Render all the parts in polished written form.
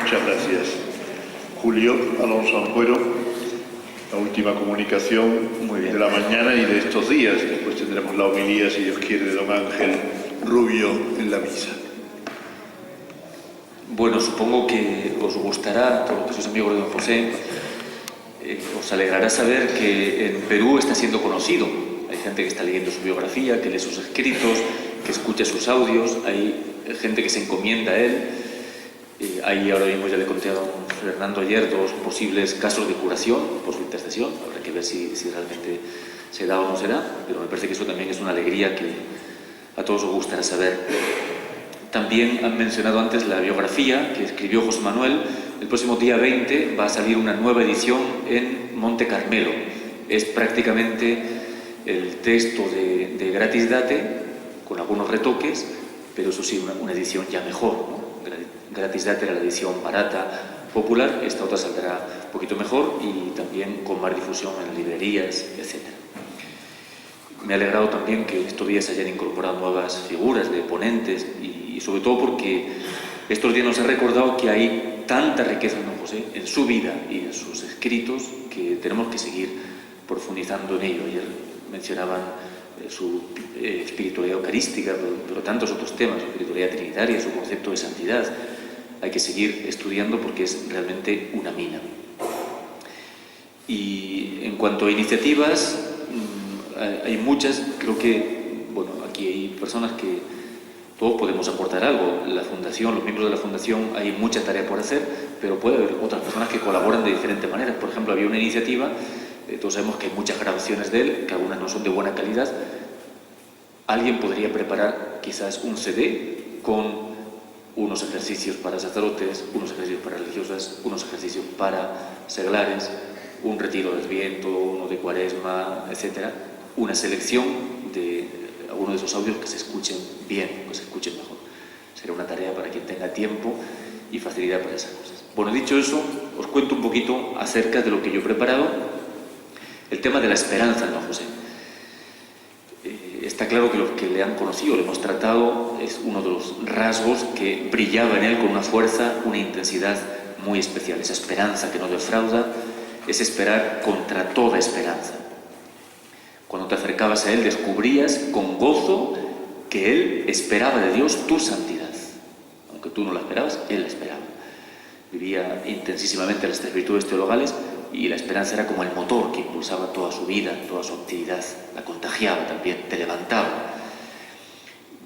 Muchas gracias, Julio Alonso Ampuero. La última comunicación de la mañana y de estos días. Después tendremos la homilía, si Dios quiere, de don Ángel Rubio en la misa. Bueno, supongo que os gustará, todos los que sois amigos de don José, os alegrará saber que en Perú está siendo conocido. Hay gente que está leyendo su biografía, que lee sus escritos, que escucha sus audios, hay gente que se encomienda a él. Hay ahora mismo, ya le conté a don Fernando ayer, 2 posibles casos de curación por su intercesión. Habrá que ver si realmente se da o no se da, pero me parece que eso también es una alegría que a todos os gustará saber. También han mencionado antes la biografía que escribió José Manuel. El próximo día 20 va a salir una nueva edición en Monte Carmelo. Es prácticamente el texto de Gratis Date, con algunos retoques, pero eso sí, una edición ya mejor, ¿no? Gratis Date era la edición barata, popular. Esta otra saldrá un poquito mejor y también con más difusión en librerías, etc. Me ha alegrado también que estos días se hayan incorporado nuevas figuras de ponentes y sobre todo porque estos días nos ha recordado que hay tanta riqueza en don José, en su vida y en sus escritos, que tenemos que seguir profundizando en ello. Ayer mencionaban su espiritualidad eucarística, pero tantos otros temas, su espiritualidad trinitaria, su concepto de santidad. Hay que seguir estudiando porque es realmente una mina. Y en cuanto a iniciativas, hay muchas. Creo que, bueno, aquí hay personas que todos podemos aportar algo. La Fundación, los miembros de la Fundación, hay mucha tarea por hacer, pero puede haber otras personas que colaboran de diferentes maneras. Por ejemplo, había una iniciativa, todos sabemos que hay muchas grabaciones de él, que algunas no son de buena calidad. Alguien podría preparar quizás un CD con unos ejercicios para sacerdotes, unos ejercicios para religiosas, unos ejercicios para seglares, un retiro de Adviento, uno de Cuaresma, etc. Una selección de algunos de esos audios que se escuchen bien, que se escuchen mejor. Será una tarea para quien tenga tiempo y facilidad para esas cosas. Bueno, dicho eso, os cuento un poquito acerca de lo que yo he preparado. El tema de la esperanza en don José. Está claro que los que le han conocido, le hemos tratado, es uno de los rasgos que brillaba en él con una fuerza, una intensidad muy especial. Esa esperanza que no defrauda, es esperar contra toda esperanza. Cuando te acercabas a él, descubrías con gozo que él esperaba de Dios tu santidad. Aunque tú no la esperabas, él la esperaba. Vivía intensísimamente las 3 virtudes teologales y la esperanza era como el motor que impulsaba toda su vida, toda su actividad. La contagiaba también, te levantaba.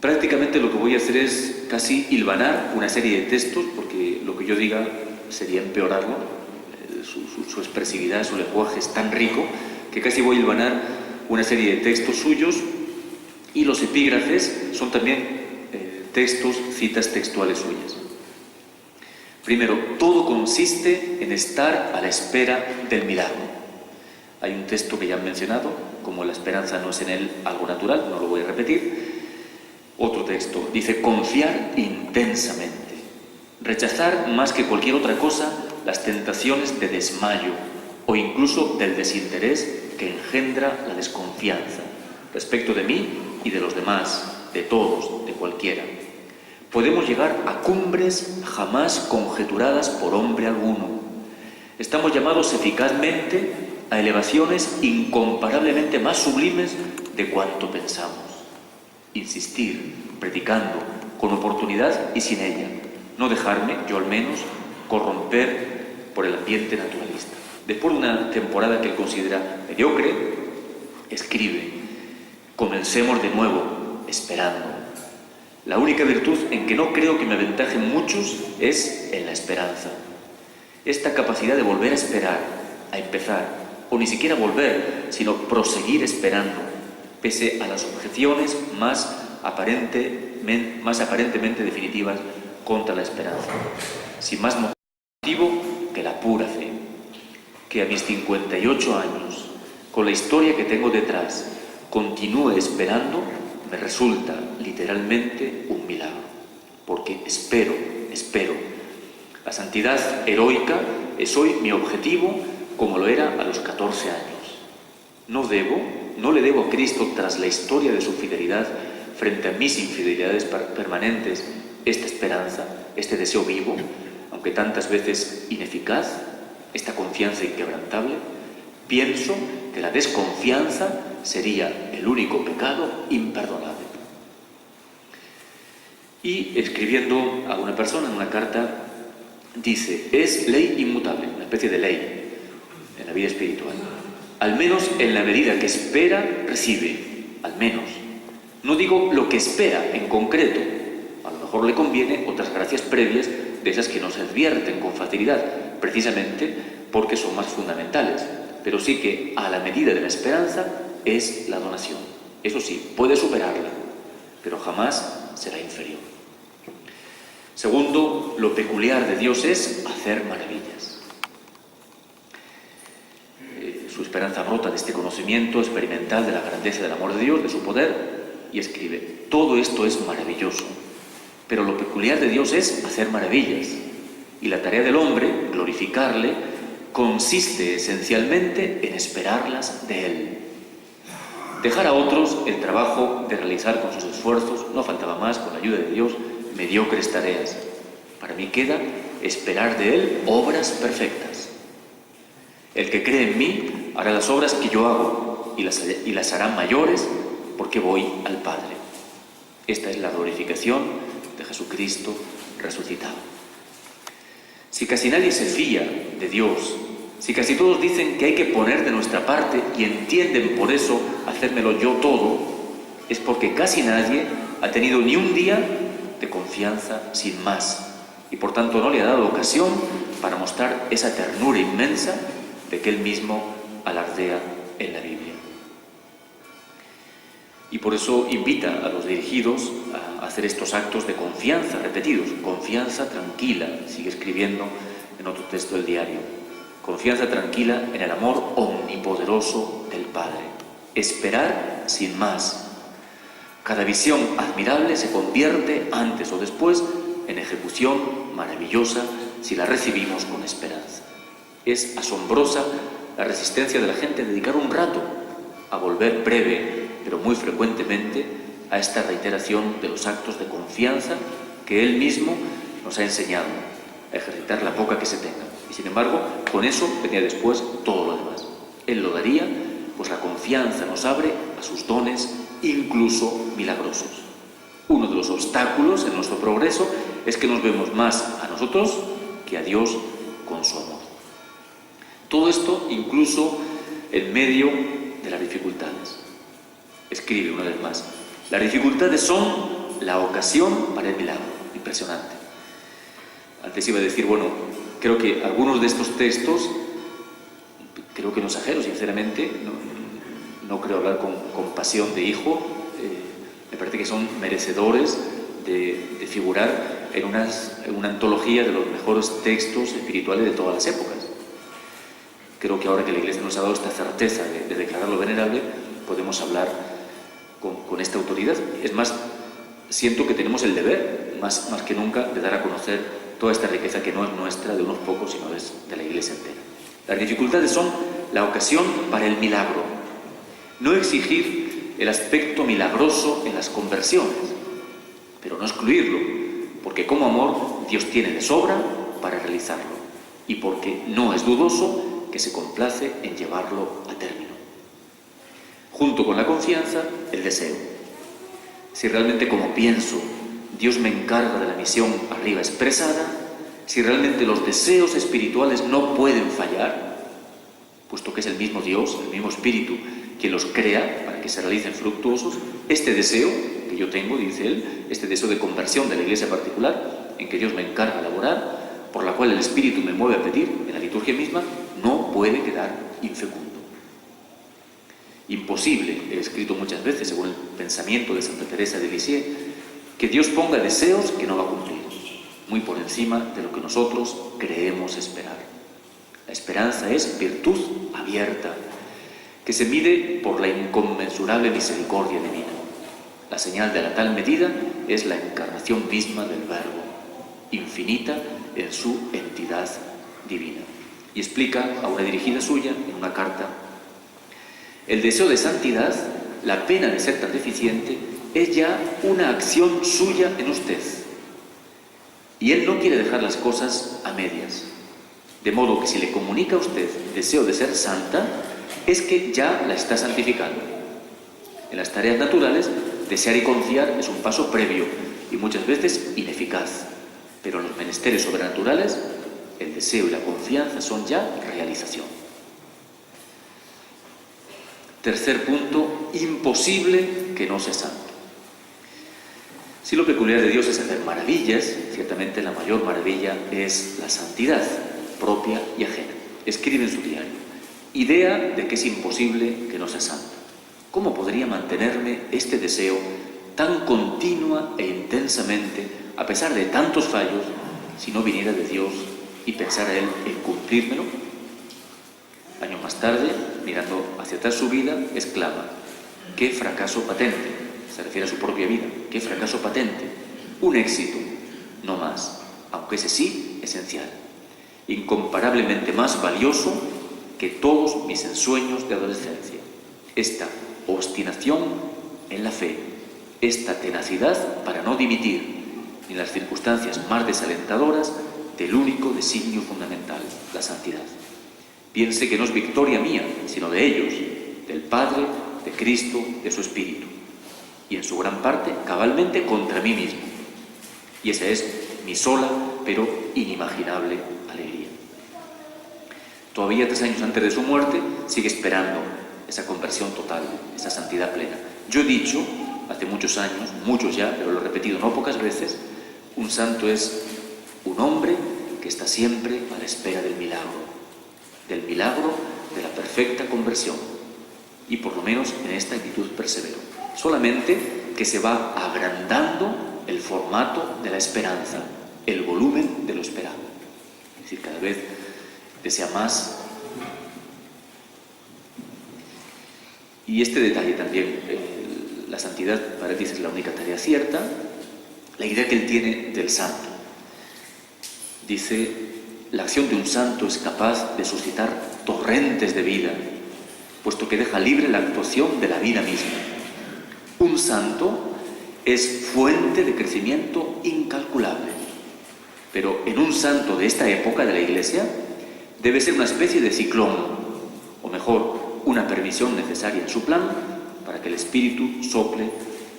Prácticamente lo que voy a hacer es casi hilvanar una serie de textos, porque lo que yo diga sería empeorarlo. Su expresividad, su lenguaje es tan rico que casi voy a hilvanar una serie de textos suyos, y los epígrafes son también textos, citas textuales suyas. Primero, todo consiste en estar a la espera del milagro. Hay un texto que ya han mencionado, como la esperanza no es en él algo natural, no lo voy a repetir. Otro texto dice: confiar intensamente, rechazar más que cualquier otra cosa las tentaciones de desmayo o incluso del desinterés que engendra la desconfianza respecto de mí y de los demás, de todos, de cualquiera. Podemos llegar a cumbres jamás conjeturadas por hombre alguno. Estamos llamados eficazmente a elevaciones incomparablemente más sublimes de cuanto pensamos. Insistir, predicando, con oportunidad y sin ella. No dejarme, yo al menos, corromper por el ambiente naturalista. Después de una temporada que él considera mediocre, escribe: comencemos de nuevo, esperando. La única virtud en que no creo que me aventajen muchos es en la esperanza. Esta capacidad de volver a esperar, a empezar, o ni siquiera volver, sino proseguir esperando, pese a las objeciones más aparentemente definitivas contra la esperanza. Sin más motivo que la pura fe. Que a mis 58 años, con la historia que tengo detrás, continúe esperando, me resulta literalmente un milagro. Porque espero. La santidad heroica es hoy mi objetivo, como lo era a los 14 años. No le debo a Cristo, tras la historia de su fidelidad frente a mis infidelidades permanentes, esta esperanza, este deseo vivo. aunque tantas veces ineficaz, esta confianza inquebrantable, pienso que la desconfianza sería el único pecado imperdonable. Y escribiendo a una persona en una carta, dice: es ley inmutable, una especie de ley en la vida espiritual. Al menos en la medida que espera, recibe. Al menos. No digo lo que espera en concreto. A lo mejor le conviene otras gracias previas de esas que no se advierten con facilidad, precisamente porque son más fundamentales. Pero sí que a la medida de la esperanza es la donación. Eso sí, puede superarla, pero jamás será inferior. Segundo, lo peculiar de Dios es hacer maravillas. Su esperanza brota de este conocimiento experimental de la grandeza del amor de Dios, de su poder, y escribe: todo esto es maravilloso, pero lo peculiar de Dios es hacer maravillas, y la tarea del hombre, glorificarle, consiste esencialmente en esperarlas de Él. Dejar a otros el trabajo de realizar con sus esfuerzos, no faltaba más, con la ayuda de Dios, mediocres tareas. Para mí queda esperar de Él obras perfectas. El que cree en mí hará las obras que yo hago y las hará mayores, porque voy al Padre. Esta es la glorificación de Jesucristo resucitado. Si casi nadie se fía de Dios, si casi todos dicen que hay que poner de nuestra parte y entienden por eso hacérmelo yo todo, es porque casi nadie ha tenido ni un día de confianza sin más, y por tanto no le ha dado ocasión para mostrar esa ternura inmensa de que él mismo alardea en la Biblia. Y por eso invita a los dirigidos a hacer estos actos de confianza repetidos. Confianza tranquila, sigue escribiendo en otro texto del diario. Confianza tranquila en el amor omnipoderoso del Padre. Esperar sin más. Cada visión admirable se convierte antes o después en ejecución maravillosa si la recibimos con esperanza. Es asombrosa la resistencia de la gente a dedicar un rato a volver breve, pero muy frecuentemente, a esta reiteración de los actos de confianza que Él mismo nos ha enseñado, a ejercitar la poca que se tenga. Y sin embargo, con eso venía después todo lo demás. Él lo daría, pues la confianza nos abre a sus dones, incluso milagrosos. Uno de los obstáculos en nuestro progreso es que nos vemos más a nosotros que a Dios con su amor. Todo esto incluso en medio de las dificultades. Escribe una vez más: las dificultades son la ocasión para el milagro. Impresionante. Antes iba a decir, bueno, creo que algunos de estos textos, creo que no exagero, sinceramente, no creo hablar con pasión de hijo, me parece que son merecedores de figurar en una antología de los mejores textos espirituales de todas las épocas. Creo que ahora que la Iglesia nos ha dado esta certeza de declararlo venerable, podemos hablar con esta autoridad. Es más, siento que tenemos el deber, más que nunca, de dar a conocer toda esta riqueza que no es nuestra, de unos pocos, sino es de la Iglesia entera. Las dificultades son la ocasión para el milagro. No exigir el aspecto milagroso en las conversiones, pero no excluirlo, porque como amor Dios tiene de sobra para realizarlo, y porque no es dudoso que se complace en llevarlo a término. Junto con la confianza, el deseo. Si realmente, como pienso, Dios me encarga de la misión arriba expresada, si realmente los deseos espirituales no pueden fallar, puesto que es el mismo Dios, el mismo Espíritu, quien los crea para que se realicen fructuosos, este deseo que yo tengo, dice él, este deseo de conversión de la Iglesia particular, en que Dios me encarga elaborar, por la cual el Espíritu me mueve a pedir en la liturgia misma, no puede quedar infecundo. Imposible, he escrito muchas veces, según el pensamiento de Santa Teresa de Lisieux, que Dios ponga deseos que no va a cumplir, muy por encima de lo que nosotros creemos esperar. La esperanza es virtud abierta, que se mide por la inconmensurable misericordia divina. La señal de la tal medida es la encarnación misma del Verbo, infinita en su entidad divina. Y explica a una dirigida suya, en una carta, el deseo de santidad, la pena de ser tan deficiente, es ya una acción suya en usted. Y Él no quiere dejar las cosas a medias. De modo que si le comunica a usted deseo de ser santa, es que ya la está santificando. En las tareas naturales, desear y confiar es un paso previo y muchas veces ineficaz. Pero en los menesteres sobrenaturales, el deseo y la confianza son ya realización. Tercer punto, imposible que no sea santo. Si lo peculiar de Dios es hacer maravillas, ciertamente la mayor maravilla es la santidad, propia y ajena. Escribe en su diario: idea de que es imposible que no sea santo. ¿Cómo podría mantenerme este deseo tan continua e intensamente, a pesar de tantos fallos, si no viniera de Dios y pensara Él en cumplírmelo? Años más tarde, mirando hacia atrás su vida, exclama: ¡qué fracaso patente! Se refiere a su propia vida. ¡Qué fracaso patente! Un éxito, no más, aunque ese sí, esencial. Incomparablemente más valioso que todos mis ensueños de adolescencia. Esta obstinación en la fe, esta tenacidad para no dimitir ni en las circunstancias más desalentadoras del único designio fundamental, la santidad. Piense que no es victoria mía, sino de ellos, del Padre, de Cristo, de su Espíritu, y en su gran parte, cabalmente, contra mí mismo. Y esa es mi sola, pero inimaginable alegría. Todavía 3 años antes de su muerte, sigue esperando esa conversión total, esa santidad plena. Yo he dicho, hace muchos años, muchos ya, pero lo he repetido no pocas veces, un santo es un hombre que está siempre a la espera del milagro de la perfecta conversión, y por lo menos en esta actitud persevero. Solamente que se va agrandando el formato de la esperanza, el volumen de lo esperado. Es decir, cada vez desea más. Y este detalle también, la santidad para él es la única tarea cierta, la idea que él tiene del santo. Dice: la acción de un santo es capaz de suscitar torrentes de vida, puesto que deja libre la actuación de la vida misma. Un santo es fuente de crecimiento incalculable, pero en un santo de esta época de la Iglesia debe ser una especie de ciclón, o mejor, una permisión necesaria en su plan para que el Espíritu sople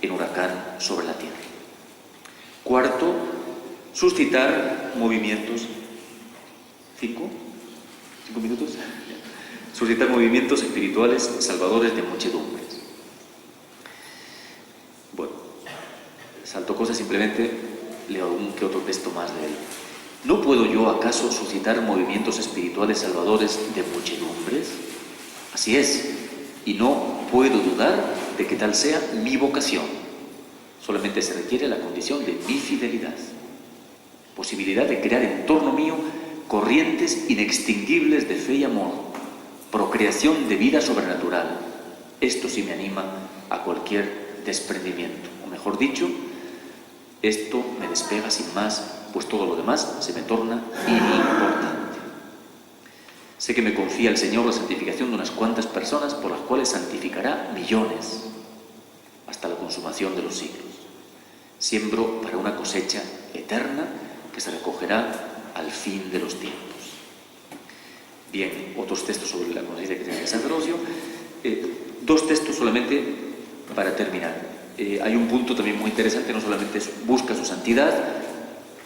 en huracán sobre la tierra. Cuarto, suscitar movimientos. ¿5 minutos? Suscitar movimientos espirituales salvadores de muchedumbres. Bueno, salto cosas, simplemente leo algún que otro texto más de él. ¿No puedo yo acaso suscitar movimientos espirituales salvadores de muchedumbres? Así es, y no puedo dudar de que tal sea mi vocación. Solamente se requiere la condición de mi fidelidad, posibilidad de crear en torno mío corrientes inextinguibles de fe y amor, procreación de vida sobrenatural. Esto sí me anima a cualquier desprendimiento, o mejor dicho, esto me despega sin más, pues todo lo demás se me torna inimportante. Sé que me confía el Señor la santificación de unas cuantas personas, por las cuales santificará millones, hasta la consumación de los siglos. Siembro para una cosecha eterna que se recogerá al fin de los tiempos. Bien, otros textos sobre la conciencia que tiene el sacerdocio. 2 textos solamente para terminar. Hay un punto también muy interesante, no solamente busca su santidad,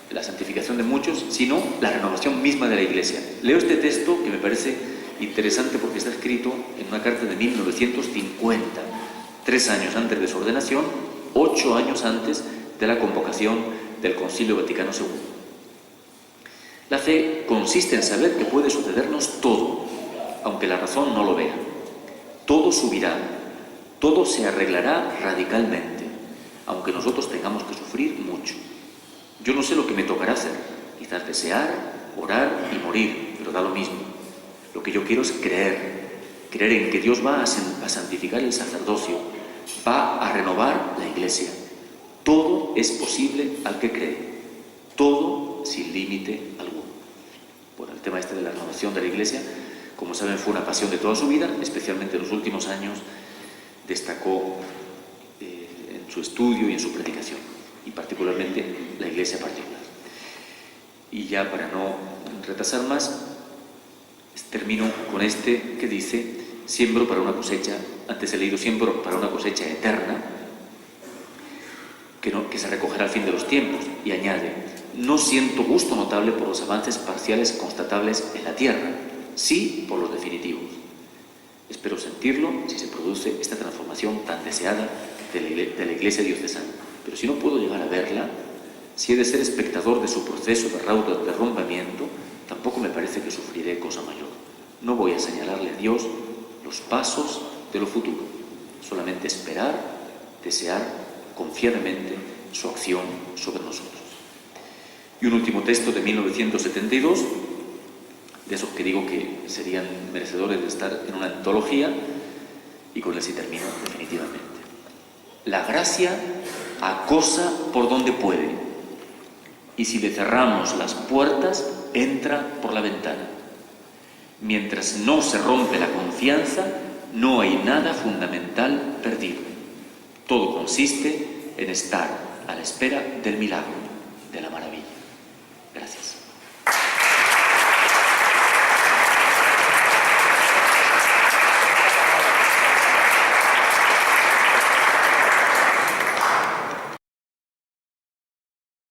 la santificación de muchos, sino la renovación misma de la Iglesia. Leo este texto que me parece interesante porque está escrito en una carta de 1950, 3 años antes de su ordenación, 8 años antes de la convocación del Concilio Vaticano II. La fe consiste en saber que puede sucedernos todo, aunque la razón no lo vea. Todo subirá, todo se arreglará radicalmente, aunque nosotros tengamos que sufrir mucho. Yo no sé lo que me tocará hacer, quizás desear, orar y morir, pero da lo mismo. Lo que yo quiero es creer en que Dios va a santificar el sacerdocio, va a renovar la Iglesia. Todo es posible al que cree, todo sin límite alguno. Bueno, el tema este de la renovación de la Iglesia, como saben, fue una pasión de toda su vida, especialmente en los últimos años destacó en su estudio y en su predicación, y particularmente la Iglesia particular. Y ya para no retrasar más, termino con este que dice: siembro para una cosecha, antes he leído siembro para una cosecha eterna, que se recogerá al fin de los tiempos, y añade: no siento gusto notable por los avances parciales constatables en la tierra, sí por los definitivos. Espero sentirlo si se produce esta transformación tan deseada de la Iglesia diocesana. Pero si no puedo llegar a verla, si he de ser espectador de su proceso de derrumbamiento, tampoco me parece que sufriré cosa mayor. No voy a señalarle a Dios los pasos de lo futuro, solamente esperar, desear confiadamente su acción sobre nosotros. Y un último texto de 1972, de esos que digo que serían merecedores de estar en una antología, y con él sí termino definitivamente. La gracia acosa por donde puede, y si le cerramos las puertas, entra por la ventana. Mientras no se rompe la confianza, no hay nada fundamental perdido. Todo consiste en estar a la espera del milagro, de la maravilla. Gracias.